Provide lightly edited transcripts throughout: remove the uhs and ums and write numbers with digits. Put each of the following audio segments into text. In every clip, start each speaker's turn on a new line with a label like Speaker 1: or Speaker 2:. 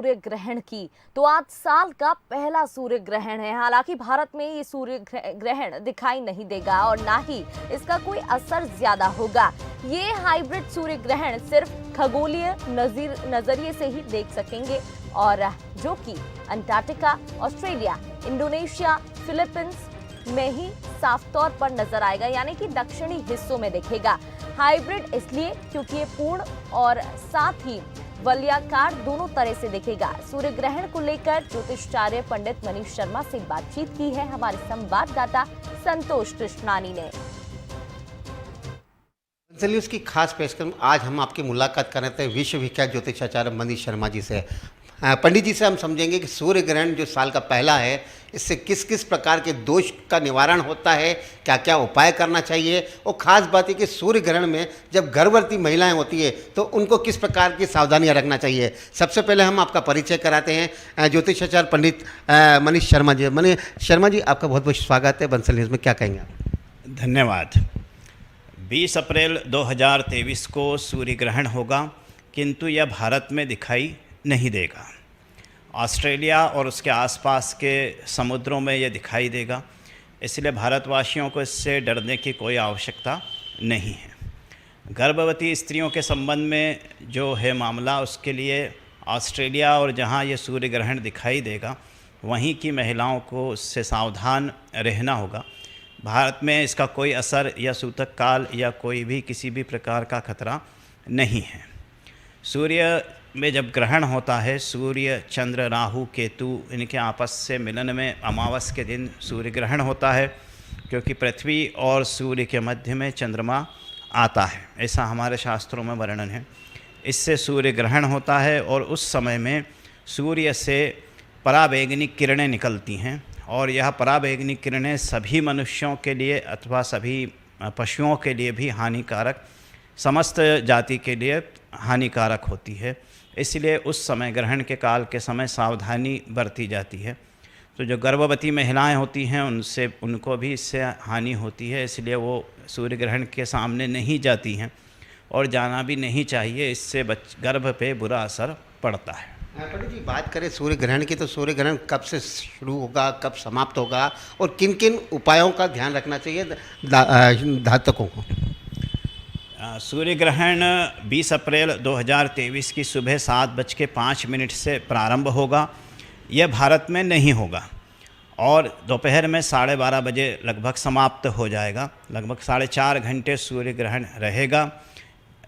Speaker 1: सूर्य ग्रहण की, तो आज साल का पहला सूर्य ग्रहण है। हालांकि भारत में ये सूर्य ग्रहण दिखाई नहीं देगा और ना ही इसका कोई असर ज्यादा होगा। ये हाइब्रिड सूर्य ग्रहण सिर्फ खगोलीय नजरिए से ही देख सकेंगे और जो कि अंटार्कटिका, ऑस्ट्रेलिया, इंडोनेशिया, फिलीपींस में ही साफ तौर पर नजर आएगा, यानी कि दक्षिणी हिस्सों में दिखेगा। हाइब्रिड इसलिए क्योंकि ये पूर्ण और साथ ही वलयाकार दोनों तरह से दिखेगा। सूर्य ग्रहण को लेकर ज्योतिषाचार्य पंडित मनीष शर्मा से बातचीत की है हमारे संवाददाता संतोष कृष्णानी ने।
Speaker 2: चलिए उसकी खास पेशकश आज हम आपकी मुलाकात कर रहे थे विश्व विख्यात ज्योतिषाचार्य मनीष शर्मा जी से। पंडित जी से हम समझेंगे कि सूर्य ग्रहण जो साल का पहला है, इससे किस किस प्रकार के दोष का निवारण होता है, क्या क्या उपाय करना चाहिए, और ख़ास बात है कि सूर्य ग्रहण में जब गर्भवती महिलाएं होती है तो उनको किस प्रकार की सावधानियां रखना चाहिए। सबसे पहले हम आपका परिचय कराते हैं ज्योतिषाचार्य पंडित मनीष शर्मा जी। मनीष शर्मा जी, आपका बहुत बहुत स्वागत है बंसल न्यूज़ में। क्या कहेंगे आप?
Speaker 3: धन्यवाद। 20 अप्रैल 2023 को सूर्य ग्रहण होगा, किंतु यह भारत में दिखाई नहीं देगा। ऑस्ट्रेलिया और उसके आसपास के समुद्रों में यह दिखाई देगा, इसलिए भारतवासियों को इससे डरने की कोई आवश्यकता नहीं है। गर्भवती स्त्रियों के संबंध में जो है मामला, उसके लिए ऑस्ट्रेलिया और जहां ये सूर्य ग्रहण दिखाई देगा वहीं की महिलाओं को उससे सावधान रहना होगा। भारत में इसका कोई असर या सूतक काल या कोई भी किसी भी प्रकार का खतरा नहीं है। सूर्य में जब ग्रहण होता है, सूर्य, चंद्र, राहु, केतु इनके आपस से मिलन में अमावस के दिन सूर्य ग्रहण होता है, क्योंकि पृथ्वी और सूर्य के मध्य में चंद्रमा आता है, ऐसा हमारे शास्त्रों में वर्णन है। इससे सूर्य ग्रहण होता है और उस समय में सूर्य से पराबैंगनी किरणें निकलती हैं, और यह पराबैंगनी किरणें सभी मनुष्यों के लिए अथवा सभी पशुओं के लिए भी हानिकारक, समस्त जाति के लिए हानिकारक होती है। इसलिए उस समय ग्रहण के काल के समय सावधानी बरती जाती है। तो जो गर्भवती महिलाएं होती हैं उनको भी इससे हानि होती है, इसलिए वो सूर्य ग्रहण के सामने नहीं जाती हैं और जाना भी नहीं चाहिए। इससे गर्भ पे बुरा असर पड़ता है।
Speaker 2: पंडित जी, बात करें सूर्य ग्रहण की, तो सूर्य ग्रहण कब से शुरू होगा, कब समाप्त होगा, और किन किन उपायों का ध्यान रखना चाहिए धातकों को?
Speaker 3: सूर्य ग्रहण 20 अप्रैल 2023 की सुबह 7:05 से प्रारंभ होगा। यह भारत में नहीं होगा और दोपहर में 12:30 बजे लगभग समाप्त हो जाएगा। लगभग 4.5 घंटे सूर्य ग्रहण रहेगा।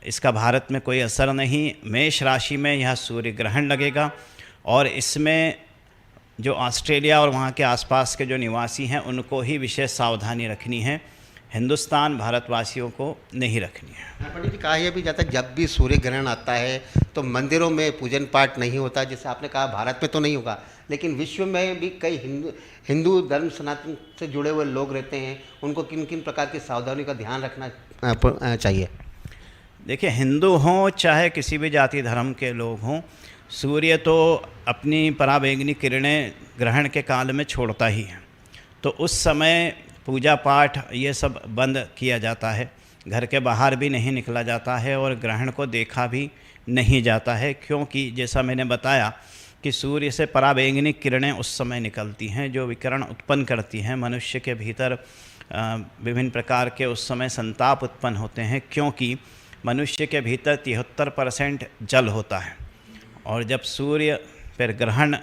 Speaker 3: इसका भारत में कोई असर नहीं। मेष राशि में यह सूर्य ग्रहण लगेगा और इसमें जो ऑस्ट्रेलिया और वहाँ के आसपास के जो निवासी हैं उनको ही विशेष सावधानी रखनी है। हिंदुस्तान भारतवासियों को नहीं रखनी है।
Speaker 2: पंडित जी, कहा यह भी जाता है जब भी सूर्य ग्रहण आता है तो मंदिरों में पूजन पाठ नहीं होता। जैसे आपने कहा भारत में तो नहीं होगा, लेकिन विश्व में भी कई हिंदू धर्म सनातन से जुड़े हुए लोग रहते हैं, उनको किन किन प्रकार की सावधानी का ध्यान रखना चाहिए?
Speaker 3: देखिए, हिंदू हों चाहे किसी भी जाति धर्म के लोग हों, सूर्य तो अपनी पराबैंगनी किरणें ग्रहण के काल में छोड़ता ही है। तो उस समय पूजा पाठ ये सब बंद किया जाता है, घर के बाहर भी नहीं निकला जाता है और ग्रहण को देखा भी नहीं जाता है, क्योंकि जैसा मैंने बताया कि सूर्य से पराबैंगनी किरणें उस समय निकलती हैं जो विकिरण उत्पन्न करती हैं। मनुष्य के भीतर विभिन्न प्रकार के उस समय संताप उत्पन्न होते हैं, क्योंकि मनुष्य के भीतर 73% जल होता है, और जब सूर्य पर ग्रहण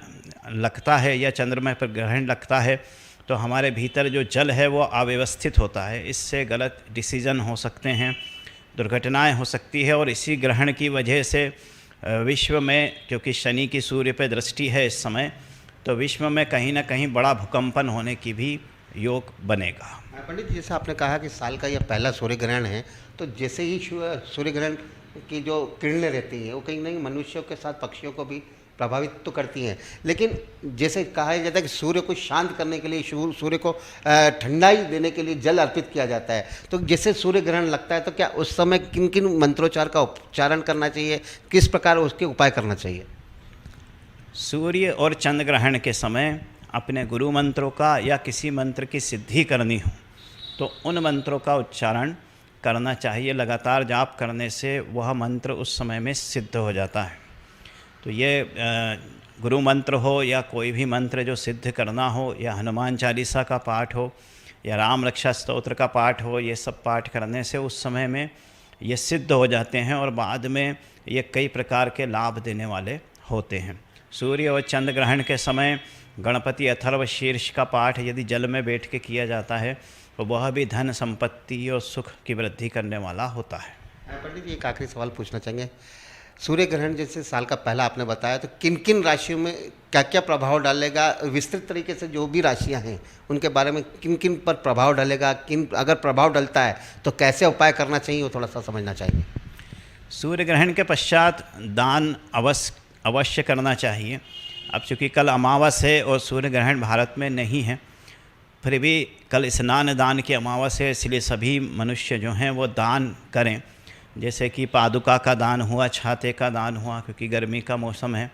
Speaker 3: लगता है या चंद्रमा पर ग्रहण लगता है तो हमारे भीतर जो जल है वो अव्यवस्थित होता है। इससे गलत डिसीजन हो सकते हैं, दुर्घटनाएं हो सकती है। और इसी ग्रहण की वजह से विश्व में, क्योंकि शनि की सूर्य पे दृष्टि है इस समय, तो विश्व में कहीं ना कहीं बड़ा भूकंपन होने की भी योग बनेगा।
Speaker 2: पंडित जी, जैसे आपने कहा कि साल का यह पहला सूर्य ग्रहण है, तो जैसे ही सूर्य ग्रहण की जो किरणें रहती हैं वो कहीं ना कहीं मनुष्यों के साथ पक्षियों को भी प्रभावित तो करती हैं, लेकिन जैसे कहा जाता है कि सूर्य को शांत करने के लिए, सूर्य को ठंडाई देने के लिए जल अर्पित किया जाता है। तो जैसे सूर्य ग्रहण लगता है तो क्या उस समय किन किन मंत्रोच्चार का उच्चारण करना चाहिए, किस प्रकार उसके उपाय करना चाहिए?
Speaker 3: सूर्य और चंद्र ग्रहण के समय अपने गुरु मंत्रों का या किसी मंत्र की सिद्धि करनी हो तो उन मंत्रों का उच्चारण करना चाहिए। लगातार जाप करने से वह मंत्र उस समय में सिद्ध हो जाता है। तो ये गुरु मंत्र हो या कोई भी मंत्र जो सिद्ध करना हो, या हनुमान चालीसा का पाठ हो, या राम रक्षा स्तोत्र का पाठ हो, ये सब पाठ करने से उस समय में ये सिद्ध हो जाते हैं और बाद में ये कई प्रकार के लाभ देने वाले होते हैं। सूर्य और चंद्र ग्रहण के समय गणपति अथर्व शीर्ष का पाठ यदि जल में बैठ के किया जाता है तो वह भी धन संपत्ति और सुख की वृद्धि करने वाला होता है।
Speaker 2: पंडित जी, एक आखिरी सवाल पूछना चाहेंगे। सूर्य ग्रहण जैसे साल का पहला आपने बताया, तो किन किन राशियों में क्या क्या प्रभाव डालेगा, विस्तृत तरीके से जो भी राशियां हैं उनके बारे में किन किन पर प्रभाव डालेगा, किन अगर प्रभाव डलता है तो कैसे उपाय करना चाहिए, वो थोड़ा सा समझना चाहिए।
Speaker 3: सूर्य ग्रहण के पश्चात दान अवश्य करना चाहिए। अब चूँकि कल अमावस है और सूर्य ग्रहण भारत में नहीं है, फिर भी कल स्नान दान की अमावस है, इसलिए सभी मनुष्य जो हैं वो दान करें। जैसे कि पादुका का दान हुआ, छाते का दान हुआ, क्योंकि गर्मी का मौसम है,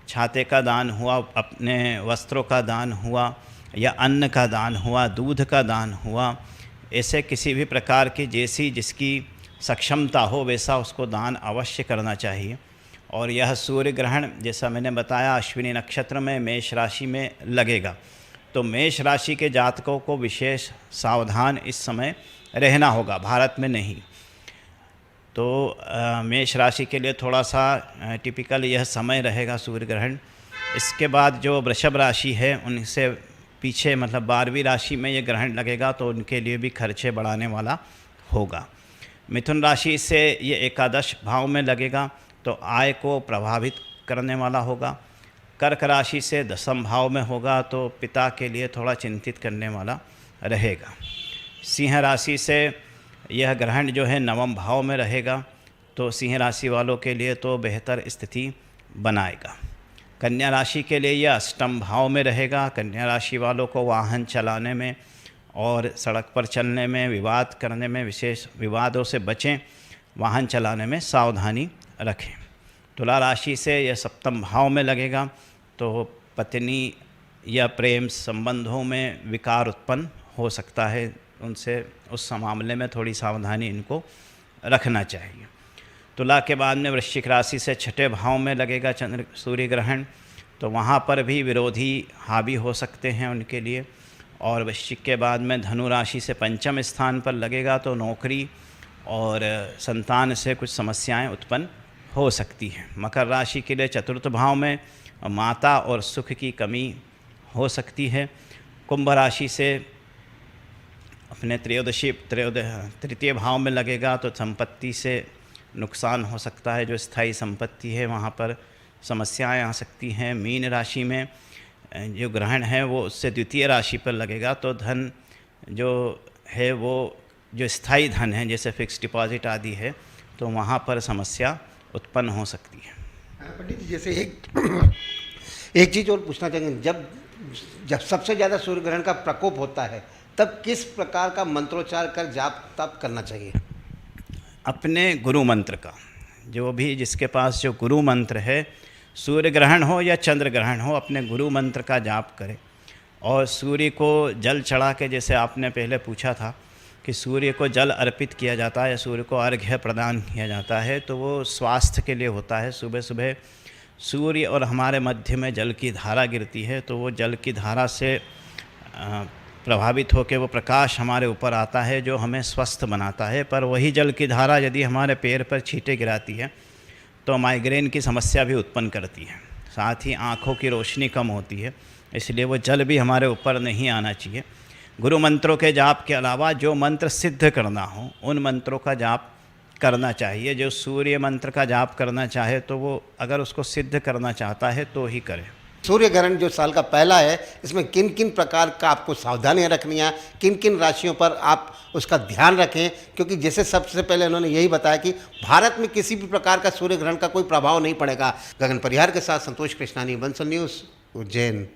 Speaker 3: छाते का दान हुआ, अपने वस्त्रों का दान हुआ, या अन्न का दान हुआ, दूध का दान हुआ। ऐसे किसी भी प्रकार की जैसी जिसकी सक्षमता हो वैसा उसको दान अवश्य करना चाहिए। और यह सूर्य ग्रहण जैसा मैंने बताया अश्विनी नक्षत्र में मेष राशि में लगेगा, तो मेष राशि के जातकों को विशेष सावधान इस समय रहना होगा, भारत में नहीं। तो मेष राशि के लिए थोड़ा सा टिपिकल यह समय रहेगा सूर्य ग्रहण। इसके बाद जो वृषभ राशि है उनसे पीछे मतलब 12वीं राशि में ये ग्रहण लगेगा, तो उनके लिए भी खर्चे बढ़ाने वाला होगा। मिथुन राशि से ये एकादश भाव में लगेगा, तो आय को प्रभावित करने वाला होगा। कर्क राशि से 10वें भाव में होगा, तो पिता के लिए थोड़ा चिंतित करने वाला रहेगा। सिंह राशि से यह ग्रहण जो है 9वें भाव में रहेगा, तो सिंह राशि वालों के लिए तो बेहतर स्थिति बनाएगा। कन्या राशि के लिए यह 8वें भाव में रहेगा। कन्या राशि वालों को वाहन चलाने में और सड़क पर चलने में, विवाद करने में, विशेष विवादों से बचें, वाहन चलाने में सावधानी रखें। तुला राशि से यह 7वें भाव में लगेगा, तो पत्नी या प्रेम संबंधों में विकार उत्पन्न हो सकता है, उनसे उस मामले में थोड़ी सावधानी इनको रखना चाहिए। तुला के बाद में वृश्चिक राशि से 6ठे भाव में लगेगा चंद्र सूर्य ग्रहण, तो वहाँ पर भी विरोधी हावी हो सकते हैं उनके लिए। और वृश्चिक के बाद में धनु राशि से 5वें स्थान पर लगेगा, तो नौकरी और संतान से कुछ समस्याएं उत्पन्न हो सकती हैं। मकर राशि के लिए 4th भाव में माता और सुख की कमी हो सकती है। कुंभ राशि से अपने तृतीय भाव में लगेगा, तो संपत्ति से नुकसान हो सकता है, जो स्थायी संपत्ति है वहाँ पर समस्याएं आ सकती हैं। मीन राशि में जो ग्रहण है वो उससे द्वितीय राशि पर लगेगा, तो धन जो है वो जो स्थायी धन है जैसे फिक्स डिपॉजिट आदि है, तो वहाँ पर समस्या उत्पन्न हो सकती है।
Speaker 2: पंडित जी, जैसे एक चीज़ और पूछना चाहेंगे, जब सबसे ज़्यादा सूर्य ग्रहण का प्रकोप होता है तब किस प्रकार का मंत्रोच्चार कर जाप तप करना चाहिए?
Speaker 3: अपने गुरु मंत्र का, जो भी जिसके पास जो गुरु मंत्र है, सूर्य ग्रहण हो या चंद्र ग्रहण हो, अपने गुरु मंत्र का जाप करें। और सूर्य को जल चढ़ा के, जैसे आपने पहले पूछा था कि सूर्य को जल अर्पित किया जाता है या सूर्य को अर्घ्य प्रदान किया जाता है, तो वो स्वास्थ्य के लिए होता है। सुबह सुबह सूर्य और हमारे मध्य में जल की धारा गिरती है, तो वो जल की धारा से प्रभावित होकर वो प्रकाश हमारे ऊपर आता है जो हमें स्वस्थ बनाता है। पर वही जल की धारा यदि हमारे पैर पर छींटे गिराती है तो माइग्रेन की समस्या भी उत्पन्न करती है, साथ ही आँखों की रोशनी कम होती है, इसलिए वो जल भी हमारे ऊपर नहीं आना चाहिए। गुरु मंत्रों के जाप के अलावा जो मंत्र सिद्ध करना हो उन मंत्रों का जाप करना चाहिए। जो सूर्य मंत्र का जाप करना चाहे तो वो अगर उसको सिद्ध करना चाहता है तो ही करे।
Speaker 2: सूर्य ग्रहण जो साल का पहला है, इसमें किन किन प्रकार का आपको सावधानियां रखनी है, किन किन राशियों पर आप उसका ध्यान रखें? क्योंकि जैसे सबसे पहले उन्होंने यही बताया कि भारत में किसी भी प्रकार का सूर्य ग्रहण का कोई प्रभाव नहीं पड़ेगा। गगन परिहार के साथ संतोष कृष्णानी, बंसल न्यूज़, उज्जैन।